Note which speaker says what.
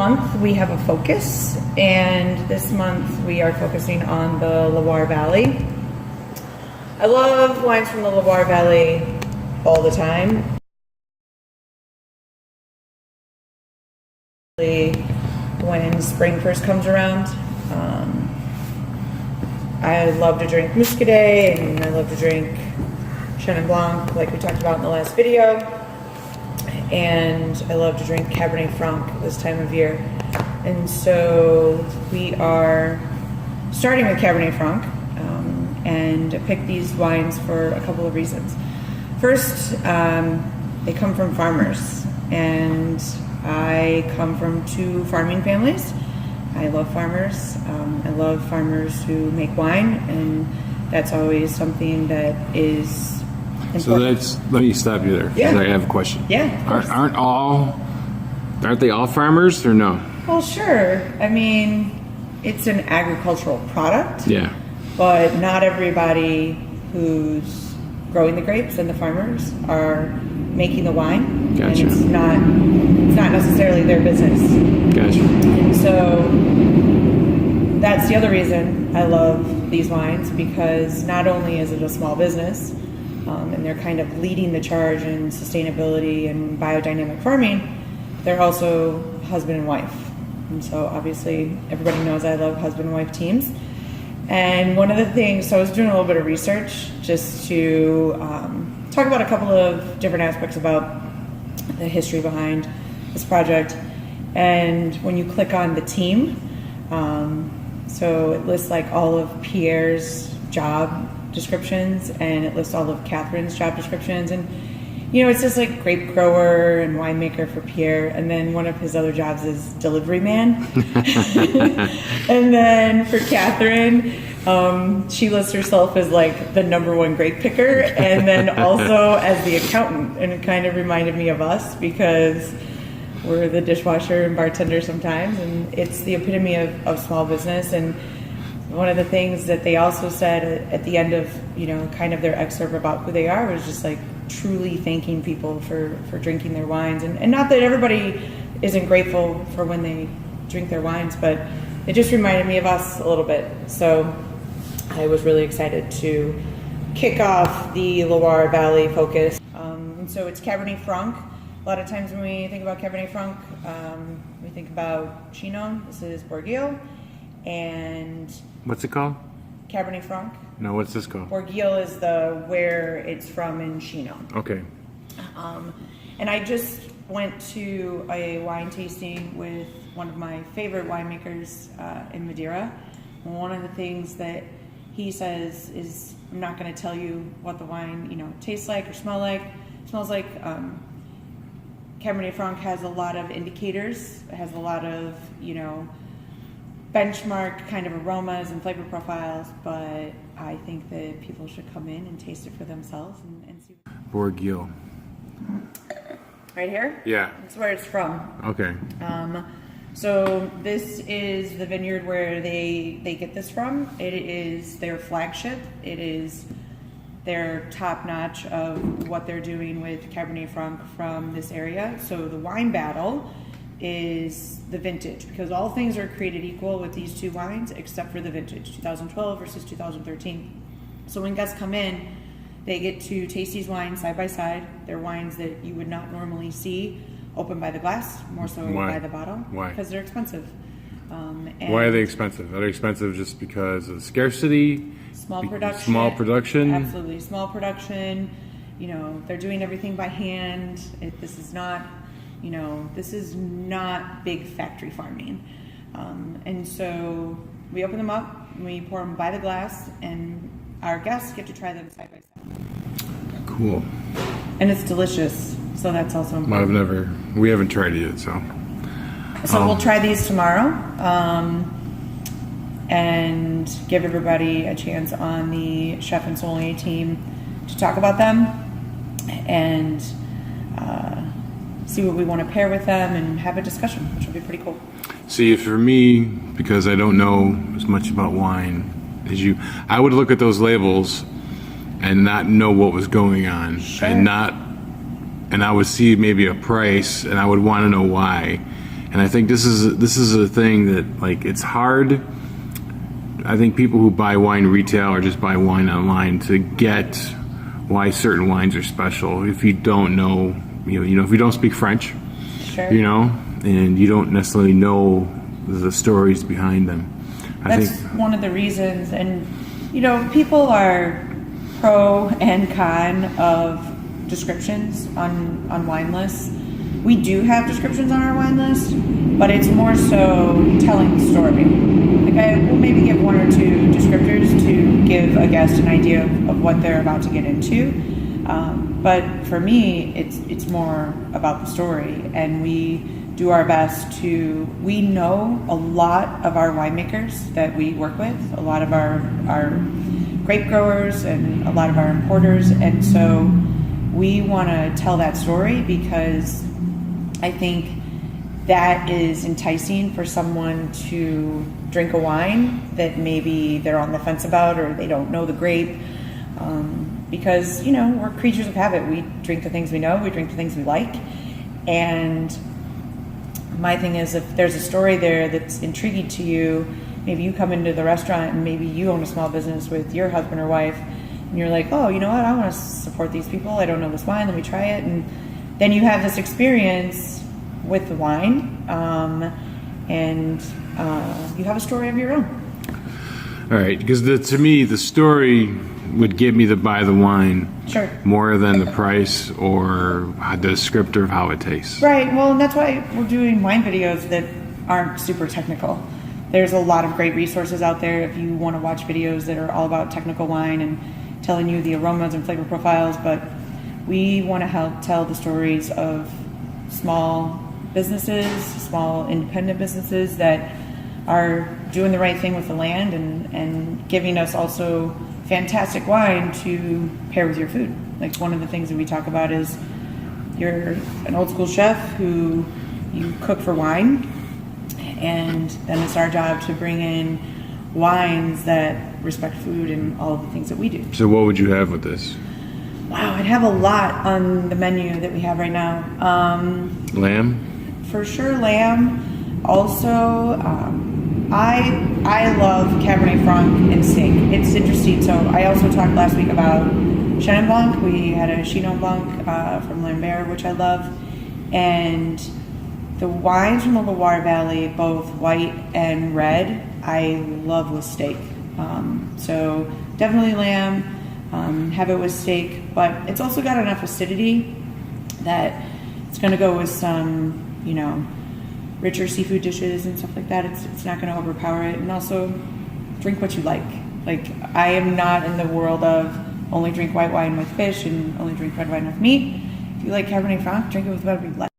Speaker 1: month we have a focus, and this month we are focusing on the Loire Valley. I love wines from the Loire Valley all the time. When spring first comes around, I love to drink Muscadet, and I love to drink Chenin Blanc, like we talked about in the last video. And I love to drink Cabernet Franc this time of year. And so we are starting with Cabernet Franc, and I picked these wines for a couple of reasons. First, they come from farmers, and I come from two farming families. I love farmers. I love farmers who make wine, and that's always something that is important.
Speaker 2: So let me stop you there.
Speaker 1: Yeah.
Speaker 2: I have a question.
Speaker 1: Yeah, of course.
Speaker 2: Aren't they all farmers or no?
Speaker 1: Well, sure. I mean, it's an agricultural product.
Speaker 2: Yeah.
Speaker 1: But not everybody who's growing the grapes and the farmers are making the wine.
Speaker 2: Gotcha.
Speaker 1: And it's not necessarily their business.
Speaker 2: Gotcha.
Speaker 1: And so that's the other reason I love these wines, because not only is it a small business, and they're kind of leading the charge in sustainability and biodynamic farming, they're also husband and wife. And so obviously everybody knows I love husband and wife teams. And one of the things, so I was doing a little bit of research just to talk about a couple of different aspects about the history behind this project. And when you click on the team, so it lists like all of Pierre's job descriptions, and it lists all of Catherine's job descriptions. And you know, it's just like grape grower and winemaker for Pierre, and then one of his other jobs is delivery man. And then for Catherine, she lists herself as like the #1 grape picker, and then also as the accountant. And it kind of reminded me of us, because we're the dishwasher and bartender sometimes, and it's the epitome of small business. And one of the things that they also said at the end of, you know, kind of their excerpt about who they are was just like truly thanking people for drinking their wines. And not that everybody isn't grateful for when they drink their wines, but it just reminded me of us a little bit. So I was really excited to kick off the Loire Valley focus. So it's Cabernet Franc. A lot of times when we think about Cabernet Franc, we think about Chinon. This is Bourgueil. And
Speaker 2: What's it called?
Speaker 1: Cabernet Franc.
Speaker 2: No, what's this called?
Speaker 1: Bourgueil is where it's from in Chinon.
Speaker 2: Okay.
Speaker 1: And I just went to a wine tasting with one of my favorite winemakers in Madeira. One of the things that he says is, I'm not going to tell you what the wine, you know, tastes like or smells like. Cabernet Franc has a lot of indicators. It has a lot of, you know, benchmark kind of aromas and flavor profiles, but I think that people should come in and taste it for themselves and see.
Speaker 2: Bourgueil.
Speaker 1: Right here?
Speaker 2: Yeah.
Speaker 1: That's where it's from.
Speaker 2: Okay.
Speaker 1: So this is the vineyard where they get this from. It is their flagship. It is their top notch of what they're doing with Cabernet Franc from this area. So the wine battle is the vintage, because all things are created equal with these two wines except for the vintage, 2012 versus 2013. So when guests come in, they get to taste these wines side by side. They're wines that you would not normally see open by the glass, more so by the bottle.
Speaker 2: Why?
Speaker 1: Because they're expensive. And
Speaker 2: why are they expensive? Are they expensive just because of scarcity?
Speaker 1: Small production.
Speaker 2: Small production?
Speaker 1: Absolutely. Small production. You know, they're doing everything by hand. This is not big factory farming. And so we open them up, we pour them by the glass, and our guests get to try them side by side.
Speaker 2: Cool.
Speaker 1: And it's delicious, so that's also important.
Speaker 2: We haven't tried it yet, so.
Speaker 1: So we'll try these tomorrow, and give everybody a chance on the chef and sommelier team to talk about them and see what we want to pair with them and have a discussion, which will be pretty cool.
Speaker 2: See, for me, because I don't know as much about wine as you, I would look at those labels and not know what was going on. Sure. And I would see maybe a price, and I would want to know why. And I think this is a thing that, like, it's hard. I think people who buy wine retail or just buy wine online to get why certain wines are special if you don't know, if you don't speak French,
Speaker 1: Sure.
Speaker 2: And you don't necessarily know the stories behind them.
Speaker 1: That's one of the reasons. And, people are pro and con of descriptions on wine lists. We do have descriptions on our wine list, but it's more so telling the story. Like, I will maybe give one or two descriptors to give a guest an idea of what they're about to get into. But for me, it's more about the story, and we do our best we know a lot of our winemakers that we work with, a lot of our grape growers and a lot of our importers, and so we want to tell that story because I think that is enticing for someone to drink a wine that maybe they're on the fence about or they don't know the grape. Because, we're creatures of habit. We drink the things we know, we drink the things we like. And my thing is, if there's a story there that's intriguing to you, maybe you come into the restaurant and maybe you own a small business with your husband or wife, and you're like, oh, you know what, I want to support these people. I don't know this wine, let me try it. And then you have this experience with the wine, and you have a story of your own.
Speaker 2: All right, because to me, the story would get me to buy the wine
Speaker 1: Sure.
Speaker 2: more than the price or the descriptor of how it tastes.
Speaker 1: Right, well, and that's why we're doing wine videos that aren't super technical. There's a lot of great resources out there if you want to watch videos that are all about technical wine and telling you the aromas and flavor profiles, but we want to help tell the stories of small businesses, small independent businesses that are doing the right thing with the land and giving us also fantastic wine to pair with your food. Like, one of the things that we talk about is you're an old school chef who you cook for wine, and then it's our job to bring in wines that respect food and all of the things that we do.
Speaker 2: So what would you have with this?
Speaker 1: Wow, I'd have a lot on the menu that we have right now.
Speaker 2: Lamb?
Speaker 1: For sure, lamb. Also, I love Cabernet Franc and steak. It's interesting. So I also talked last week about Chenin Blanc. We had a Chenin Blanc from Lambert, which I love. And the wines from the Loire Valley, both white and red, I love with steak. So definitely lamb, have it with steak. But it's also got enough acidity that it's going to go with some, richer seafood dishes and stuff like that. It's not going to overpower it. And also, drink what you like. Like, I am not in the world of only drink white wine with fish and only drink red wine with meat. If you like Cabernet Franc, drink it with whatever you like.